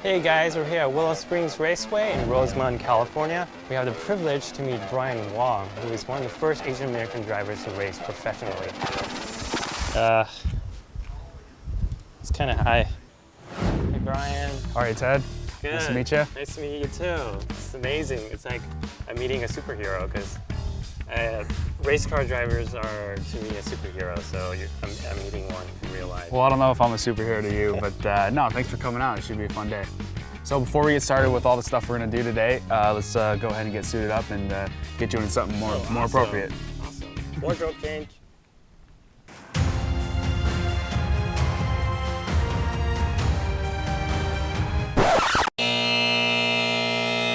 Hey guys, we're here at Willow Springs Raceway in Rosemont, California. We have the privilege to meet Brian Wong, who is one of the first Asian American drivers to race professionally. It's kind of high. Hey Brian. All right, Ted. Good. Nice to meet you. Nice to meet you too. It's amazing. It's like I'm meeting a superhero because race car drivers are to me a superhero. So I'm meeting one in real life. Well, I don't know if I'm a superhero to you, but no, thanks for coming out. It should be a fun day. So before we get started with all the stuff we're gonna do today, let's go ahead and get suited up and get you into something more appropriate. Awesome. Wardrobe change.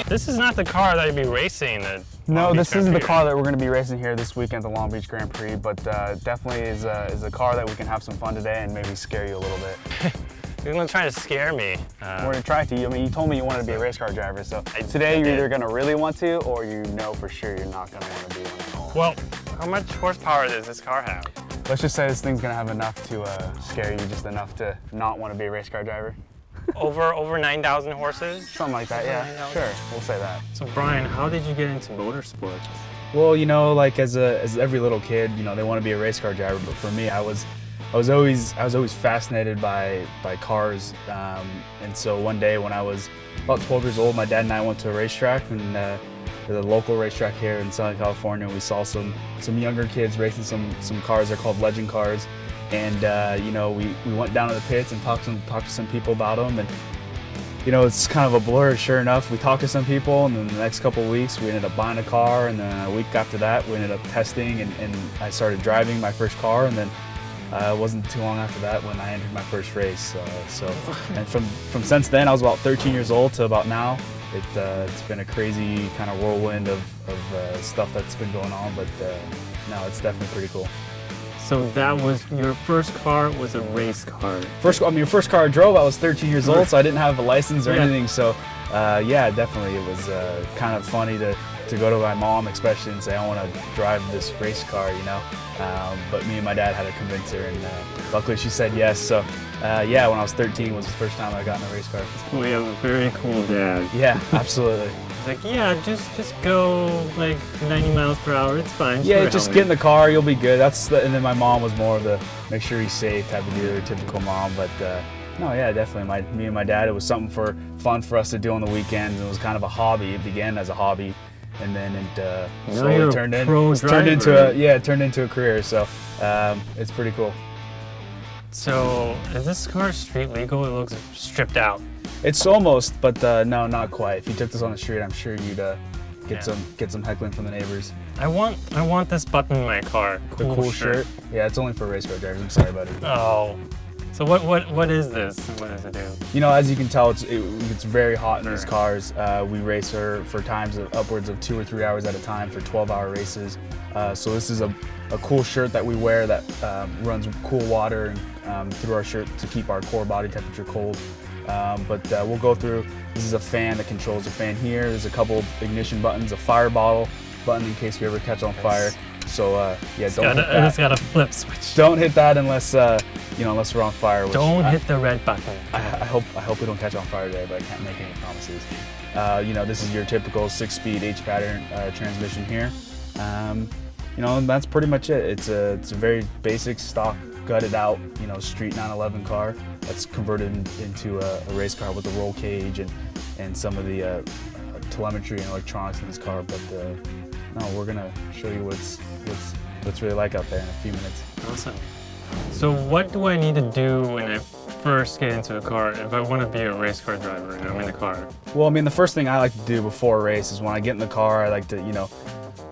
This is not the car that you'd be racing at No, this isn't the car that we're going to be racing here this weekend at the Long Beach Grand Prix, but definitely is a car that we can have some fun today and maybe scare you a little bit. You're going to try to scare me. We're going to try to. I mean, you told me you wanted to be a race car driver, so today you're either going to really want to or you know for sure you're not going to want to be one. Well, how much horsepower does this car have? Let's just say this thing's going to have enough to scare you, just enough to not want to be a race car driver. Over 9,000 horses? Something like that, yeah. Sure, we'll say that. So Brian, how did you get into motorsports? Well, you know, like as every little kid, you know, they want to be a race car driver. But for me, I was always fascinated by cars. And so one day when I was about 12 years old, my dad and I went to a racetrack, and the local racetrack here in Southern California. We saw some younger kids racing some cars. They're called legend cars. And you know, we went down to the pits and talked to some people about them, and you know, it's kind of a blur. Sure enough, we talked to some people, and then the next couple of weeks we ended up buying a car, and then a week after that we ended up testing, and I started driving my first car, and then it wasn't too long after that when I entered my first race. And from since then, I was about 13 years old to about now. It's been a crazy kind of whirlwind of stuff that's been going on, but no, it's definitely pretty cool. So that was your first car was a race car. Your first car I drove, I was 13 years old, so I didn't have a license or anything. So yeah, definitely it was kind of funny to go to my mom, especially, and say, I want to drive this race car, you know. But me and my dad had to convince her, and luckily she said yes. So yeah, when I was 13 was the first time I got in a race car. We have a very cool dad. Yeah, absolutely. Like, yeah, just go like 90 miles per hour, it's fine. Yeah, just get in the car, you'll be good. And then my mom was more of the make sure he's safe type of deal, typical mom. But no, yeah, definitely. Me and my dad, it was something fun for us to do on the weekends. It was kind of a hobby. It began as a hobby, and then it slowly turned into a career. So it's pretty cool. So is this car street legal? It looks stripped out. It's almost, but no, not quite. If you took this on the street, I'm sure you'd get some heckling from the neighbors. I want this button in my car. The cool shirt. Yeah, it's only for race car drivers. I'm sorry, buddy. Oh. So what is this? What does it do? You know, as you can tell, it's very hot in these cars. We race for times of upwards of 2 or 3 hours at a time for 12-hour races. So this is a cool shirt that we wear that runs cool water through our shirt to keep our core body temperature cold. But we'll go through. This is a fan that controls the fan here. There's a couple ignition buttons, a fire bottle button in case we ever catch on fire. So yeah, don't hit that. It's got a flip switch. Don't hit that unless unless we're on fire. Don't hit the red button. I hope we don't catch on fire today, but I can't make any promises. You know, this is your typical 6-speed H-pattern transmission here. You know, and that's pretty much it. It's a very basic stock, gutted out, you know, street 911 car that's converted into a race car with a roll cage and some of the telemetry and electronics in this car. But no, we're gonna show you what's really like out there in a few minutes. Awesome. So what do I need to do when I first get into a car if I want to be a race car driver and I'm in the car? Well, I mean, the first thing I like to do before a race is when I get in the car, I like to, you know,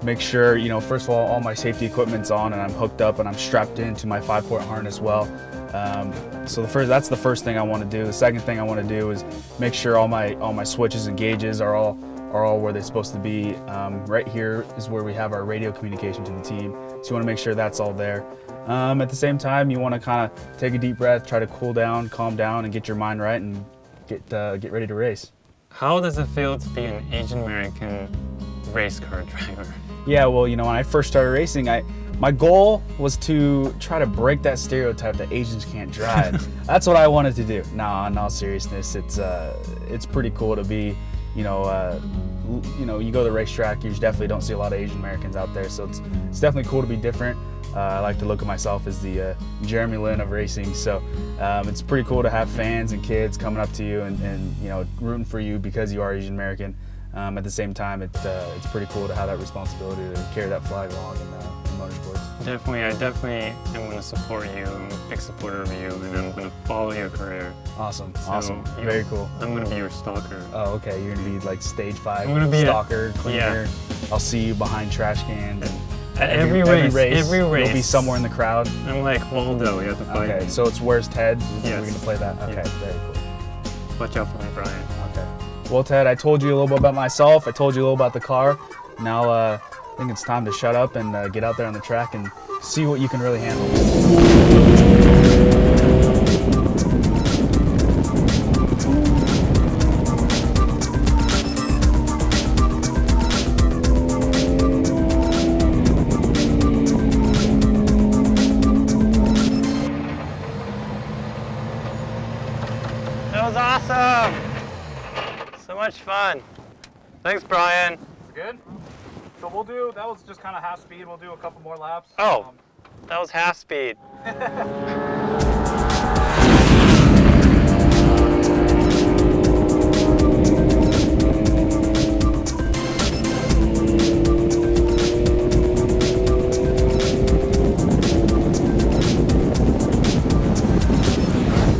make sure, you know, first of all my safety equipment's on and I'm hooked up and I'm strapped into my 5-point harness well. So that's the first thing I want to do. The second thing I want to do is make sure all my switches and gauges are all where they're supposed to be. Right here is where we have our radio communication to the team. So you want to make sure that's all there. At the same time, you want to kind of take a deep breath, try to cool down, calm down, and get your mind right and get ready to race. How does it feel to be an Asian American race car driver? Yeah, well, you know, when I first started racing, My goal was to try to break that stereotype that Asians can't drive. That's what I wanted to do. No, in all seriousness, it's pretty cool to be, you know, you go to the racetrack, you definitely don't see a lot of Asian Americans out there, so it's definitely cool to be different. I like to look at myself as the Jeremy Lin of racing, so it's pretty cool to have fans and kids coming up to you and you know, rooting for you because you are Asian American. At the same time, it's pretty cool to have that responsibility to carry that flag along in motorsports. Definitely, I definitely am going to support you. I'm a big supporter of you, and I'm going to follow your career. Awesome, So, awesome, you know, very cool. I'm going to be your stalker. Oh, okay, you're gonna be like stage 5 I'm gonna be stalker, cleaner. yeah. I'll see you behind trash cans. And At every race, you'll be somewhere in the crowd. I'm like Waldo, you have to fight Okay, me. so it's where's Ted? Yes. We're gonna play that? Okay, Yes. very cool. Watch out for me, Brian. Okay. Well, Ted, I told you a little bit about myself. I told you a little about the car. Now, I think it's time to shut up and get out there on the track and see what you can really handle. That was awesome! So much fun. Thanks, Brian. Good. So that was just kind of half speed. We'll do a couple more laps. Oh, that was half speed.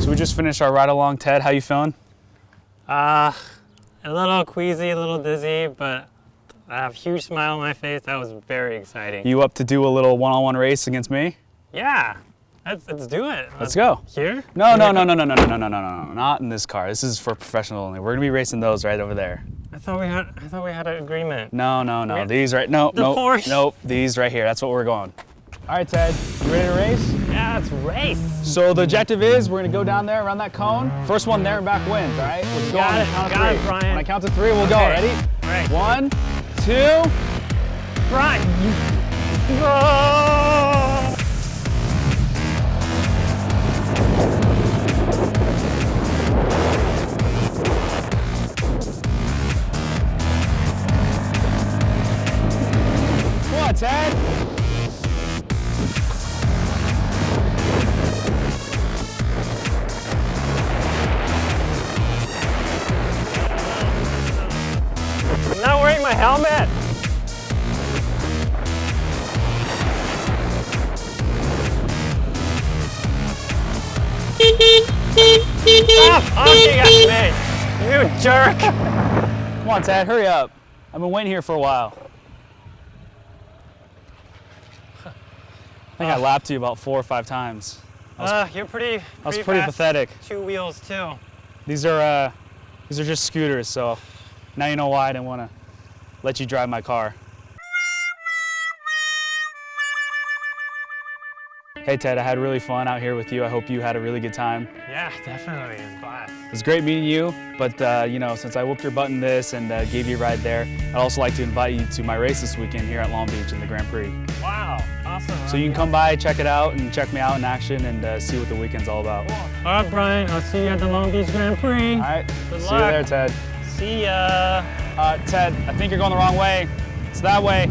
So we just finished our ride along. Ted, how you feeling? A little queasy, a little dizzy, but I have a huge smile on my face. That was very exciting. You up to do a little one-on-one race against me? Yeah, let's do it. Let's go. Here? No, not in this car. This is for professional only. We're gonna be racing those right over there. I thought we had an agreement. No. Where- These right, Porsche. nope. These right here. That's what we're going. All right, Ted, you ready to race? Yeah, let's race. So the objective is we're gonna go down there around that cone. First one there and back wins. All right, let's go on the count of got 3. it, Brian. When I count to 3, we'll go. Okay. Ready? All right. 1, 2. Brian. Oh! Come on, Ted. I'm not wearing my helmet. Stop honking at me, you jerk. Come on, Ted, hurry up. I've been waiting here for a while. I think I lapped you about 4 or 5 times. You're pretty. I was pretty fast. pathetic. 2 wheels too. These are just scooters, so now you know why I didn't want to let you drive my car. Hey Ted, I had really fun out here with you. I hope you had a really good time. Yeah, definitely. It was a blast. It was great meeting you, but you know, since I whooped your butt in this and gave you a ride there, I'd also like to invite you to my race this weekend here at Long Beach in the Grand Prix. Wow, awesome. So you can come by, check it out, and check me out in action and see what the weekend's all about. All right, Brian, I'll see you at the Long Beach Grand Prix. All right, Good see you luck. there, Ted. See ya. Ted, I think you're going the wrong way. It's that way.